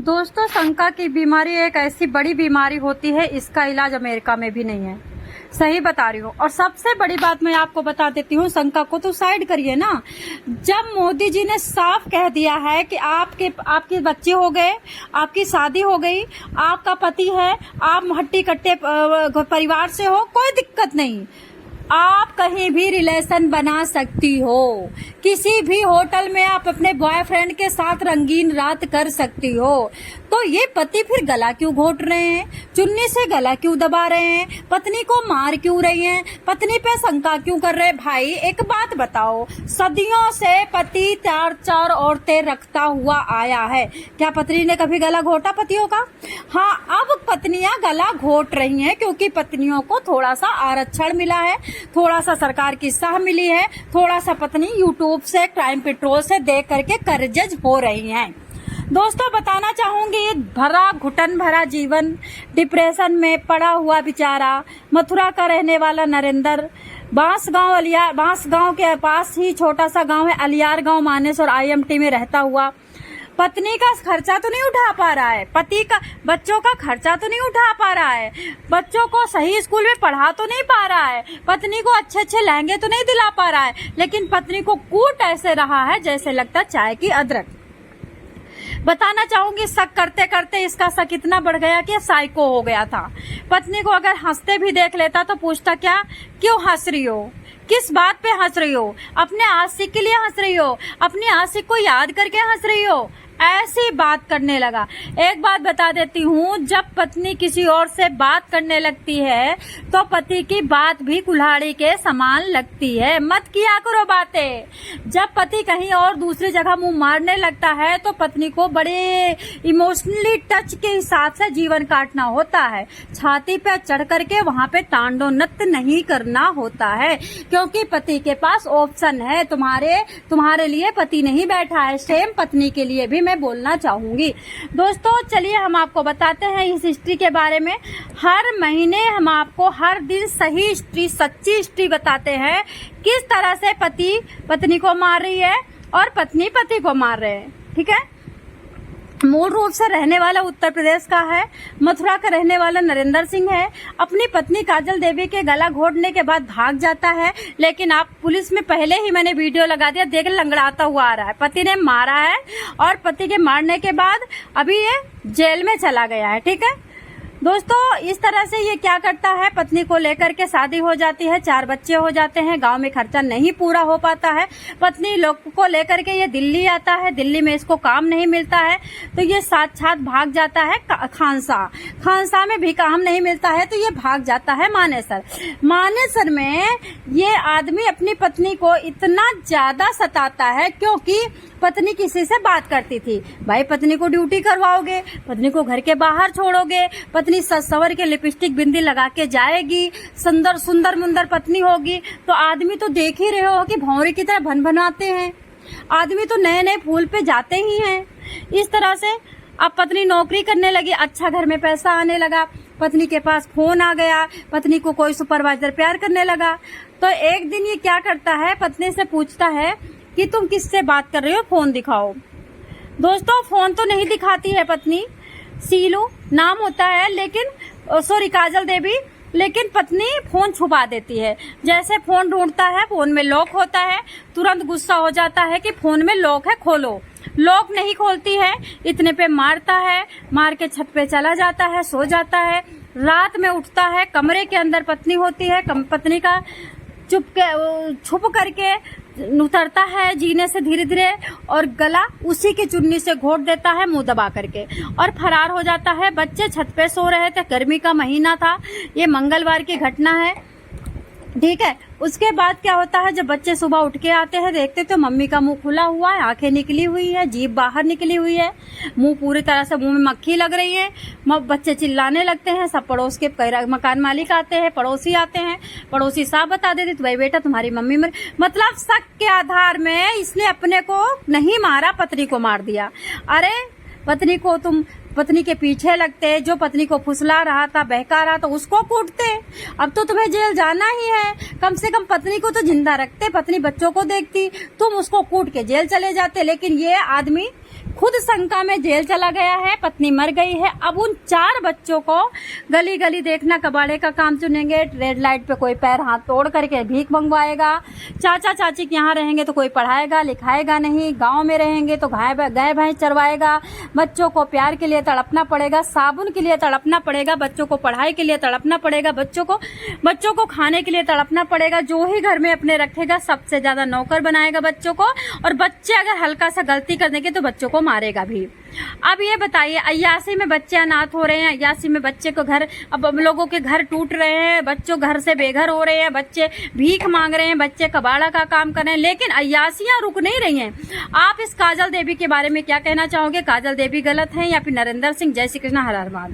दोस्तों, शंका की बीमारी एक ऐसी बड़ी बीमारी होती है, इसका इलाज अमेरिका में भी नहीं है। सही बता रही हूँ। और सबसे बड़ी बात मैं आपको बता देती हूँ, शंका को तो साइड करिए ना। जब मोदी जी ने साफ कह दिया है कि आपके बच्चे हो गए, आपकी शादी हो गई, आपका पति है, आप हट्टी कट्टे परिवार से हो, कोई दिक्कत नहीं, आप कहीं भी रिलेशन बना सकती हो। किसी भी होटल में आप अपने बॉयफ्रेंड के साथ रंगीन रात कर सकती हो। तो ये पति फिर गला क्यों घोट रहे हैं, चुन्नी से गला क्यों दबा रहे हैं, पत्नी को मार क्यों रही हैं, पत्नी पे शंका क्यों कर रहे हैं? भाई एक बात बताओ, सदियों से पति चार औरतें रखता हुआ आया है, क्या पत्नी ने कभी गला घोटा पतियों का? हाँ, अब पत्नियां गला घोट रही हैं क्योंकि पत्नियों को थोड़ा सा आरक्षण मिला है, थोड़ा सा सरकार की सह मिली है, थोड़ा सा पत्नी यूट्यूब से, क्राइम पेट्रोल से देख करके कर्जज हो रही हैं। दोस्तों, बताना चाहूंगी, भरा घुटन भरा जीवन, डिप्रेशन में पड़ा हुआ बेचारा मथुरा का रहने वाला नरेंद्र, बांस गांव के पास ही छोटा सा गांव है अलियार गांव, मानेसर आईएमटी में रहता हुआ, पत्नी का खर्चा तो नहीं उठा पा रहा है, पति का बच्चों का खर्चा तो नहीं उठा पा रहा है, बच्चों को सही स्कूल में पढ़ा तो नहीं पा रहा है, पत्नी को अच्छे अच्छे लहंगे तो नहीं दिला पा रहा है, लेकिन पत्नी को कूट ऐसे रहा है जैसे लगता चाय की अदरक। बताना चाहूंगी, शक करते करते इसका शक इतना बढ़ गया कि साइको हो गया था। पत्नी को अगर हंसते भी देख लेता तो पूछता, क्या क्यों हंस रही हो, किस बात पे हंस रही हो, अपने आशिक के लिए हंस रही हो, अपने आशिक को याद करके हंस रही हो, ऐसी बात करने लगा। एक बात बता देती हूँ, जब पत्नी किसी और से बात करने लगती है तो पति की बात भी कुल्हाड़ी के समान लगती है। मत किया करो बातें। जब पति कहीं और दूसरी जगह मुंह मारने लगता है तो पत्नी को बड़े इमोशनली टच के हिसाब से जीवन काटना होता है। छाती पे चढ़ करके वहां पे तांडव नृत्य नहीं करना होता है, क्योंकि पति के पास ऑप्शन है। तुम्हारे लिए पति नहीं बैठा है, सेम पत्नी के लिए भी मैं बोलना चाहूंगी। दोस्तों, चलिए हम आपको बताते हैं इस हिस्ट्री के बारे में। हर महीने हम आपको हर दिन सही हिस्ट्री, सच्ची हिस्ट्री बताते हैं, किस तरह से पति पत्नी को मार रही है और पत्नी पति को मार रहे हैं। ठीक है। मूल रूप से रहने वाला उत्तर प्रदेश का है, मथुरा का रहने वाला नरेंद्र सिंह है। अपनी पत्नी काजल देवी के गला घोटने के बाद भाग जाता है, लेकिन आप पुलिस में पहले ही मैंने वीडियो लगा दिया, देख लंगड़ाता हुआ आ रहा है। पति ने मारा है और पति के मारने के बाद अभी ये जेल में चला गया है। ठीक है दोस्तों, इस तरह से ये क्या करता है, पत्नी को लेकर के शादी हो जाती है, 4 बच्चे हो जाते हैं, गांव में खर्चा नहीं पूरा हो पाता है। पत्नी लोग को लेकर के ये दिल्ली आता है, दिल्ली में इसको काम नहीं मिलता है तो ये साथ भाग जाता है खानसा में भी काम नहीं मिलता है तो ये भाग जाता है मानेसर में ये आदमी अपनी पत्नी को इतना ज्यादा सताता है क्योंकि पत्नी किसी से बात करती थी। भाई, पत्नी को ड्यूटी करवाओगे, पत्नी को घर के बाहर छोड़ोगे, पत्नी सज सवर के लिपस्टिक बिंदी लगा के जाएगी, सुंदर मुंदर पत्नी होगी तो आदमी तो देख ही रहे हो कि भौंरी की तरह भनभनाते हैं। आदमी तो नए नए फूल पे जाते ही हैं। इस तरह से अब पत्नी नौकरी करने लगी, अच्छा घर में पैसा आने लगा, पत्नी के पास फोन आ गया, पत्नी को कोई सुपरवाइजर प्यार करने लगा। तो एक दिन ये क्या करता है, पत्नी से पूछता है कि तुम किससे बात कर रही हो, फोन दिखाओ। दोस्तों, फोन तो नहीं दिखाती है पत्नी, सीलू नाम होता है, लेकिन सॉरी काजल देवी, लेकिन पत्नी फोन छुपा देती है। जैसे फोन ढूंढता है, फोन में लॉक होता है, तुरंत गुस्सा हो जाता है कि फोन में लॉक है, खोलो। लॉक नहीं खोलती है, इतने पे मारता है, मार के छत पे चला जाता है, सो जाता है। रात में उठता है, कमरे के अंदर पत्नी होती है, पत्नी का छुप करके उतरता है जीने से धीरे धीरे और गला उसी की चुन्नी से घोट देता है, मुंह दबा करके, और फरार हो जाता है। बच्चे छत पे सो रहे थे, गर्मी का महीना था, ये मंगलवार की घटना है। ठीक है। उसके बाद क्या होता है, जब बच्चे सुबह उठ के आते हैं, देखते तो मम्मी का मुंह खुला हुआ है, आंखें निकली हुई है, जीभ बाहर निकली हुई है, मुंह पूरी तरह से मुंह में मक्खी लग रही है। बच्चे चिल्लाने लगते हैं, सब पड़ोस के मकान मालिक आते हैं, पड़ोसी आते हैं, पड़ोसी साहब बता देती, तो भाई बेटा तुम्हारी मम्मी मर, मतलब शक के आधार में इसने अपने को नहीं मारा, पत्नी को मार दिया। अरे पत्नी के पीछे लगते, जो पत्नी को फुसला रहा था, बहका रहा था, उसको कूटते। अब तो तुम्हें जेल जाना ही है, कम से कम पत्नी को तो जिंदा रखते, पत्नी बच्चों को देखती, तुम उसको कूट के जेल चले जाते। लेकिन ये आदमी खुद शंका में जेल चला गया है, पत्नी मर गई है। अब उन 4 बच्चों को गली गली देखना, कबाड़े का काम चुनेंगे, रेड लाइट पे कोई पैर हाथ तोड़ करके भीख मंगवाएगा, चाचा चाची के यहाँ रहेंगे तो कोई पढ़ाएगा लिखाएगा नहीं, गांव में रहेंगे तो गाय भैंस चरवाएगा, बच्चों को प्यार के लिए तड़पना पड़ेगा, साबुन के लिए तड़पना पड़ेगा, बच्चों को पढ़ाई के लिए तड़पना पड़ेगा, बच्चों को खाने के लिए तड़पना पड़ेगा। जो ही घर में अपने रखेगा सबसे ज्यादा नौकर बनाएगा बच्चों को, और बच्चे अगर हल्का सा गलती कर देंगे तो बच्चों को मारेगा भी। अब ये बताइए, अय्यासी में बच्चे अनाथ हो रहे हैं, अय्यासी में बच्चे को घर, अब लोगों के घर टूट रहे हैं, बच्चों घर से बेघर हो रहे हैं, बच्चे भीख मांग रहे हैं, बच्चे कबाड़ा का काम कर रहे हैं, लेकिन अय्यासियां रुक नहीं रही हैं। आप इस काजल देवी के बारे में क्या कहना चाहोगे? काजल देवी गलत है या फिर नरेंद्र सिंह? जय श्री कृष्ण, हर हर महादेव।